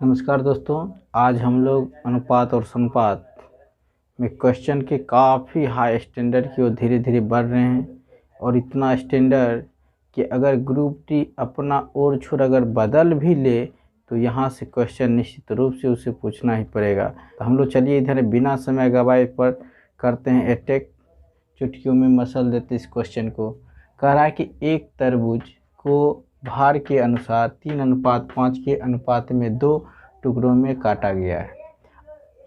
नमस्कार दोस्तों। आज हम लोग अनुपात और समपात में क्वेश्चन के काफ़ी हाई स्टैंडर्ड की ओर धीरे धीरे बढ़ रहे हैं और इतना स्टैंडर्ड कि अगर ग्रुप डी अपना ओर छोर अगर बदल भी ले तो यहाँ से क्वेश्चन निश्चित रूप से उसे पूछना ही पड़ेगा। तो हम लोग चलिए इधर बिना समय गवाए पर करते हैं अटैक। चुटकियों में मसल देते इस क्वेश्चन को। कह रहा है कि एक तरबूज को भार के अनुसार 3:5 के अनुपात में 2 टुकड़ों में काटा गया है।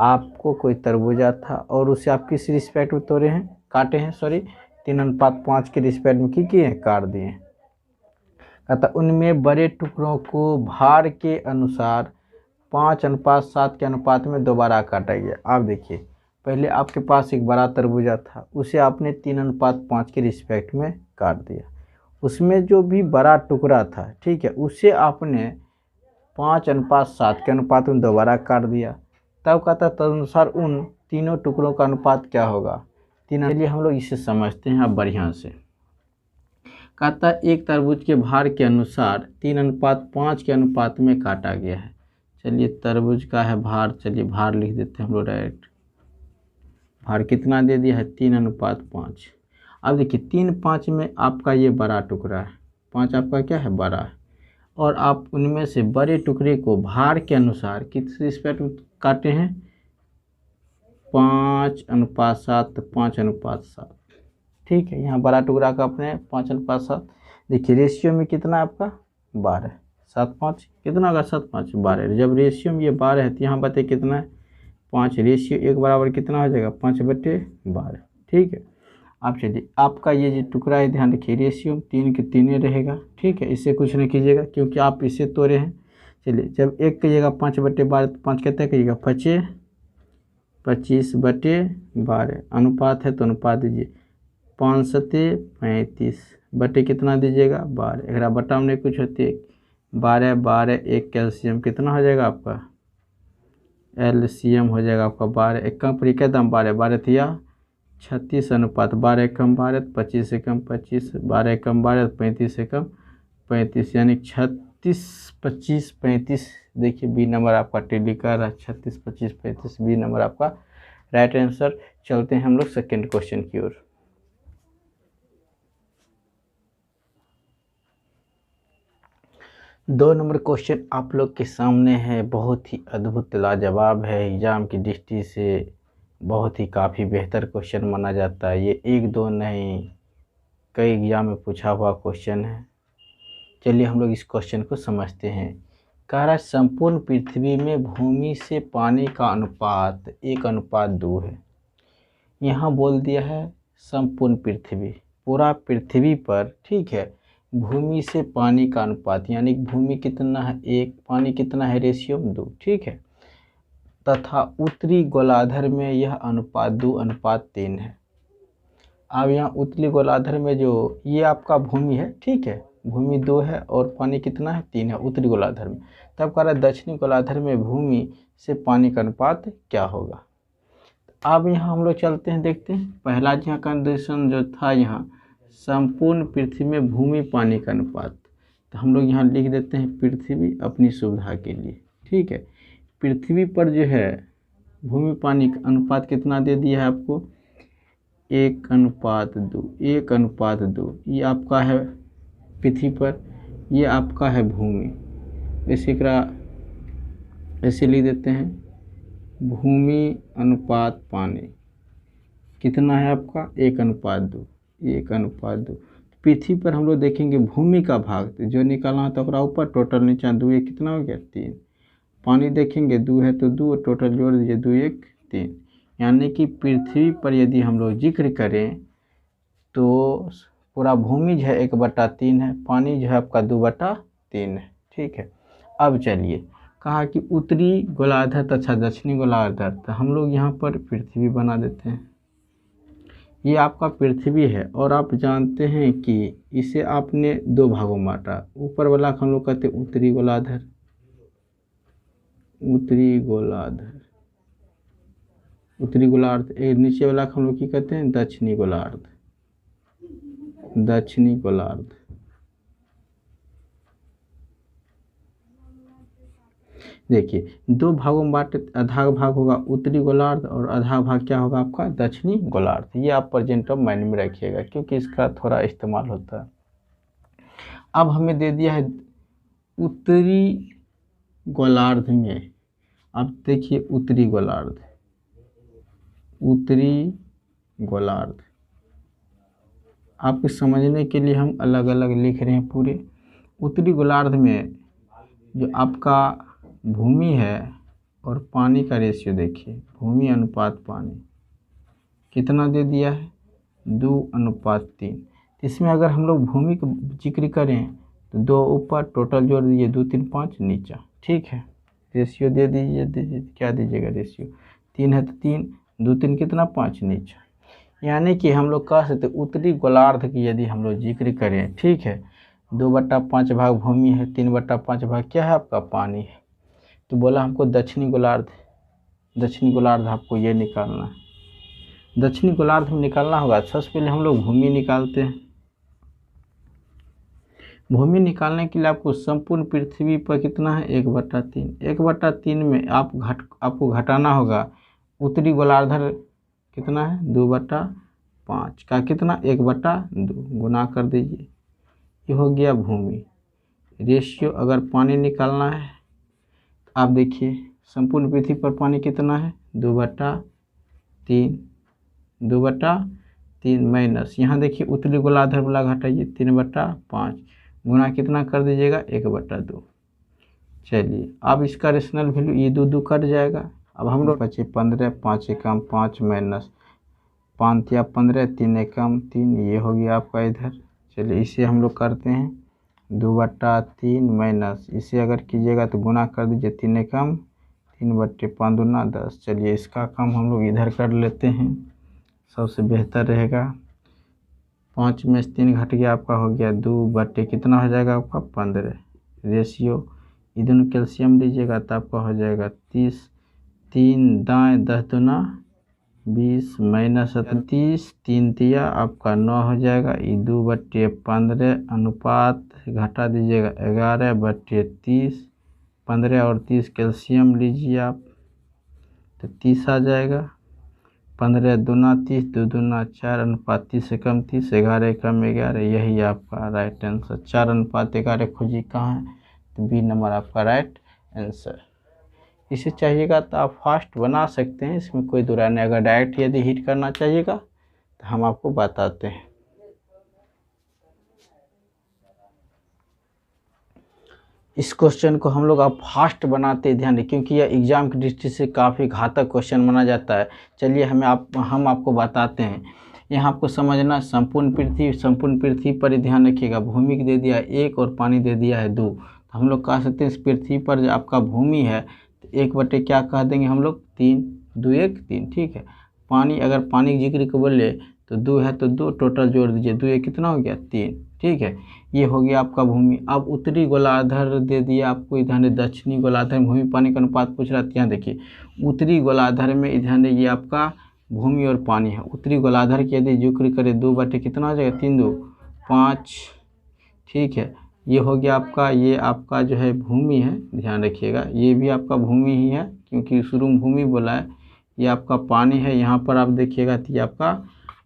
आपको कोई तरबूजा था और उसे आप किस रिस्पेक्ट में काटे हैं 3:5 के रिस्पेक्ट में किए हैं, काट दिए। कहता उनमें बड़े टुकड़ों को भार के अनुसार 5:7 के अनुपात में दोबारा काटा गया। आप देखिए, पहले आपके पास एक बड़ा तरबूजा था, उसे आपने 3:5 के रिस्पेक्ट में काट दिया। उसमें जो भी बड़ा टुकड़ा था, ठीक है, उसे आपने 5:7 के अनुपात में दोबारा काट दिया। तब कहता तदनुसार उन तीनों टुकड़ों का अनुपात क्या होगा। के लिए हम लोग इसे समझते हैं अब बढ़िया से। कहता एक तरबूज के भार के अनुसार 3:5 के अनुपात में काटा गया है। चलिए तरबूज का है भार, चलिए भार लिख देते हैं हम लोग डायरेक्ट। भार कितना दे दिया है 3:5। अब देखिए 3:5 में आपका ये बड़ा टुकड़ा है, 5 आपका क्या है बड़ा है, और आप उनमें से बड़े टुकड़े को भार के अनुसार किस रिस्पेक्ट में काटे हैं 5:7 5:7। ठीक है, यहाँ बड़ा टुकड़ा का अपने 5:7। देखिए रेशियो में कितना आपका 12, 7 5 कितना होगा 7 5 12। जब रेशियो में ये 12 है तो यहाँ बताइए कितना है 5। रेशियो 1 बराबर कितना हो जाएगा 5/12। ठीक है, आप चलिए आपका ये जो टुकड़ा है ध्यान रखिए रेशियो 3 के 3 रहेगा। ठीक है, इससे कुछ नहीं कीजिएगा क्योंकि आप इसे तोड़े हैं। चलिए जब 1 कहिएगा 5/12 तो 5 कहते कहिएगा 25/12 अनुपात है तो अनुपात दीजिए 5×7 = 35 बटे कितना दीजिएगा 12। अगर बटा में कुछ होती 12 12 1 कैल्शियम कितना हो जाएगा आपका एलसीएम हो जाएगा आपका 12 1 कम पर क्या दाम 12 12 थिया 36 अनुपात 12 कम 12 25 से कम 25 12 कम 12 35 से कम 35 यानी 36 25 35। देखिए बी नंबर आपका टेली कर रहा है 36 25 35 बी नंबर आपका राइट आंसर। चलते हैं हम लोग सेकेंड क्वेश्चन की ओर। दो नंबर क्वेश्चन आप लोग के सामने है, बहुत ही अद्भुत लाजवाब है। एग्जाम की दृष्टि से बहुत ही काफ़ी बेहतर क्वेश्चन माना जाता है। ये 1 2 नहीं कई एग्जाम में पूछा हुआ क्वेश्चन है। चलिए हम लोग इस क्वेश्चन को समझते हैं। कह रहा है संपूर्ण पृथ्वी में भूमि से पानी का अनुपात 1:2 है। यहाँ बोल दिया है संपूर्ण पृथ्वी, पूरा पृथ्वी पर, ठीक है, भूमि से पानी का अनुपात यानी भूमि कितना है 1, पानी कितना है रेशियो 2। ठीक है, तथा उत्तरी गोलार्ध में यह अनुपात 2:3 है। अब यहाँ उत्तरी गोलार्ध में जो ये आपका भूमि है, ठीक है, भूमि 2 है और पानी कितना है 3 है उत्तरी गोलार्ध में। तब कह रहा है दक्षिणी गोलार्ध में भूमि से पानी का अनुपात क्या होगा। अब यहाँ हम लोग चलते हैं, देखते हैं पहला यहाँ कंडीशन जो था, यहाँ संपूर्ण पृथ्वी में भूमि पानी का अनुपात, तो हम लोग यहाँ लिख देते हैं पृथ्वी अपनी सुविधा के लिए। ठीक है, पृथ्वी पर जो है भूमि पानी का अनुपात कितना दे दिया है आपको 1:2 1:2। ये आपका है पृथ्वी पर, ये आपका है भूमि। ऐसे लिख देते हैं भूमि अनुपात पानी कितना है आपका 1:2 1:2। पृथ्वी पर हम लोग देखेंगे भूमि का भाग जो निकालना तो ओकरा ऊपर टोटल नीचा 2 1 कितना हो गया 3। पानी देखेंगे 2 है तो 2 टोटल जोड़ दीजिए 2 1 3। यानी कि पृथ्वी पर यदि हम लोग जिक्र करें तो पूरा भूमि जो है 1/3 है, पानी जो है आपका 2/3 है। ठीक है, अब चलिए कहा कि उत्तरी गोलार्ध तथा दक्षिणी गोलार्ध, तो हम लोग यहाँ पर पृथ्वी बना देते हैं। ये आपका पृथ्वी है और आप जानते हैं कि इसे आपने 2 भागों में बांटा। ऊपर वाला हम लोग कहते हैं उत्तरी गोलार्ध, उत्तरी गोलार्ध, उत्तरी गोलार्ध। नीचे वाला हम लोग की कहते हैं दक्षिणी गोलार्ध, दक्षिणी गोलार्ध। देखिए 2 भागों में बांटे, आधा भाग होगा उत्तरी गोलार्ध और आधा भाग क्या होगा आपका दक्षिणी गोलार्ध। ये आप प्रेजेंट ऑफ माइंड में रखिएगा क्योंकि इसका थोड़ा इस्तेमाल होता है। अब हमें दे दिया है उत्तरी गोलार्ध में, अब देखिए उत्तरी गोलार्ध, उत्तरी गोलार्ध आपके समझने के लिए हम अलग अलग लिख रहे हैं पूरे। उत्तरी गोलार्ध में जो आपका भूमि है और पानी का रेशियो देखिए, भूमि अनुपात पानी कितना दे दिया है 2:3। इसमें अगर हम लोग भूमि का जिक्र करें तो 2 ऊपर, टोटल जोड़ दीजिए 2 3 5 नीचा, ठीक है। रेशियो दे दीजिए, क्या दीजिएगा रेशियो, 3 है तो 3, 2 3 कितना 5 नीचा। यानी कि हम लोग कह सकते उत्तरी गोलार्ध की यदि हम लोग जिक्र करें, ठीक है, 2/5 भाग भूमि है, 3/5 भाग क्या है आपका पानी है। तो बोला हमको दक्षिणी गोलार्ध, दक्षिणी गोलार्ध आपको ये निकालना है। दक्षिणी गोलार्ध में निकालना होगा, सबसे पहले हम लोग भूमि निकालते हैं। भूमि निकालने के लिए आपको संपूर्ण पृथ्वी पर कितना है 1/3, 1/3 में आपको घटाना होगा उत्तरी गोलार्ध कितना है 2/5 का कितना 1/2 गुना कर दीजिए, ये हो गया भूमि। रेशियो अगर पानी निकालना है आप देखिए संपूर्ण पृथ्वी पर पानी कितना है 2/3, 2/3 माइनस यहाँ देखिए उत्तरी गोलार्ध वाला घटाइए 3/5 गुना कितना कर दीजिएगा 1/2। चलिए अब इसका रेशनल वैल्यू ये 2 कट जाएगा। अब हम लोग बचे 15, 5 एकम 5 माइनस 5 या 15, 3 एकम 3, ये हो गया आपका इधर। चलिए इसे हम लोग करते हैं 2/3 माइनस, इसे अगर कीजिएगा तो गुना कर दीजिए 3 एकम 3/5 दूना 10। चलिए इसका काम हम लोग इधर कर लेते हैं, सबसे बेहतर रहेगा। 5 में से 3 घट गया आपका हो गया 2 कितना हो जाएगा आपका 15। रेशियो इधर कैल्शियम लीजिएगा तो आपका हो जाएगा 30, 3 दाएँ 10 दूना 20 माइनस 30, 3 तिया आपका 9 हो जाएगा। ये 2/15 अनुपात घटा दीजिएगा 11/30, 15 और 30 कैल्शियम लीजिए आप तो 30 आ जाएगा। 15 दूना 30, 2 दूना 4 अनुपात 30 से कम 30, 11 कम 11, यही आपका राइट आंसर। 4:11 खोजिए कहाँ है, तो बी नंबर आपका राइट आंसर। इसे चाहिएगा तो आप फास्ट बना सकते हैं, इसमें कोई दुराय नहीं। अगर डायरेक्ट यदि हिट करना चाहिएगा तो हम आपको बताते हैं। इस क्वेश्चन को हम लोग अब फास्ट बनाते हैं, ध्यान दें क्योंकि यह एग्जाम की दृष्टि से काफ़ी घातक क्वेश्चन माना जाता है। चलिए हम आपको बताते हैं। यहाँ आपको समझना संपूर्ण पृथ्वी पर ही ध्यान रखिएगा। भूमि दे दिया है 1 और पानी दे दिया है 2, तो हम लोग कह सकते हैं इस पृथ्वी पर जो आपका भूमि है तो 1 क्या कह देंगे हम लोग 3, 2 1 3, ठीक है। पानी अगर पानी की जिक्र को बोले तो 2 है तो 2, टोटल जोड़ दीजिए 2 1 कितना हो गया 3, ठीक है। ये हो गया आपका भूमि। अब उत्तरी गोलार्ध दे दिया आपको, इधर दक्षिणी गोलार्ध में भूमि पानी का अनुपात पूछ रहा था। यहाँ देखिए उत्तरी गोलार्ध में इधर ये आपका भूमि और पानी है। उत्तरी गोलार्ध की यदि जिक्र करें 2 कितना हो जाएगा 3 2 5, ठीक है। ये हो गया आपका, ये आपका जो है भूमि है, ध्यान रखिएगा ये भी आपका भूमि ही है क्योंकि शुरू में भूमि बोला है। ये आपका पानी है, यहाँ पर आप देखिएगा तो ये आपका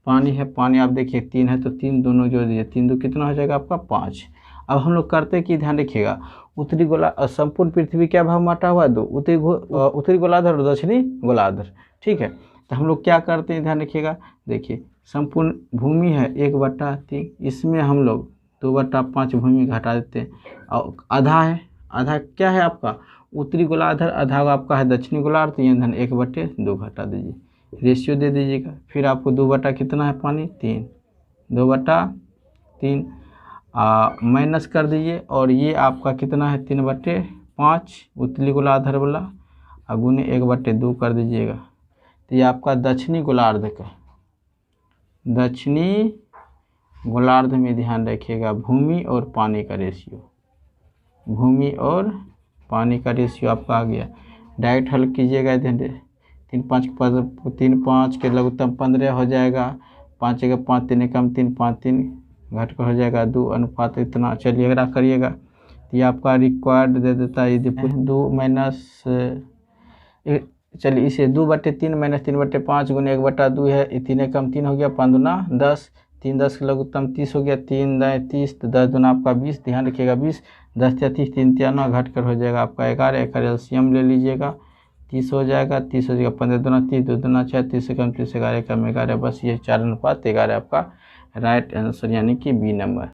पानी है। पानी आप देखिए 3 है तो 3 दोनों जोड़ दीजिए 3 2 कितना हो जाएगा आपका 5। अब हम लोग करते कि ध्यान रखिएगा उत्तरी गोलार्ध संपूर्ण पृथ्वी क्या भाग बांटा हुआ है 2, उत्तरी गोलार्ध और दक्षिणी गोलार्ध, ठीक है। तो हम लोग क्या करते हैं ध्यान रखिएगा, देखिए संपूर्ण भूमि है 1/3, इसमें हम लोग 2/5 भूमि घटा देते हैं और आधा है, आधा क्या है आपका उत्तरी गोलार्ध, आधा आपका है दक्षिणी गोलार्ध, तो ये 1/2 घटा दीजिए। रेशियो दे दीजिएगा, फिर आपको 2 कितना है पानी 3, 2/3 माइनस कर दीजिए और ये आपका कितना है 3/5 उत्तरी गोलार्ध वाला गुने 1/2 कर दीजिएगा। तो ये आपका दक्षिणी गोलार्ध का, दक्षिणी गोलार्ध में ध्यान रखिएगा भूमि और पानी का रेशियो, भूमि और पानी का रेशियो आपका आ गया। डायरेक्ट हल कीजिएगा, 3 5 के लघुत्तम 15 हो जाएगा, 5 का 5 3 कम 3 5 3 घट कर हो जाएगा 2 अनुपात इतना। चलिए अगर करिएगा तो ये आपका रिक्वायर्ड दे देता है। यदि 2 माइनस चलिए इसे 2/3 माइनस 3/5 गुने 1/2 है। 3 कम 3 हो गया, 5 दूना 10, 3 10 का लघुत्तम 30 हो गया, 3 दाएँ 30, तो 10 दूना आपका 20, ध्यान रखिएगा 20, 10 या 30, 3 तिया 9 घट कर हो जाएगा आपका 11, एक एलसीएम ले लीजिएगा, 30 हो जाएगा, 30 हो जाएगा, 15 दूना 30, 2 दूना 6, 30 से कम 30, 11 कम 11, बस ये 4:11 आपका राइट आंसर यानी कि बी नंबर।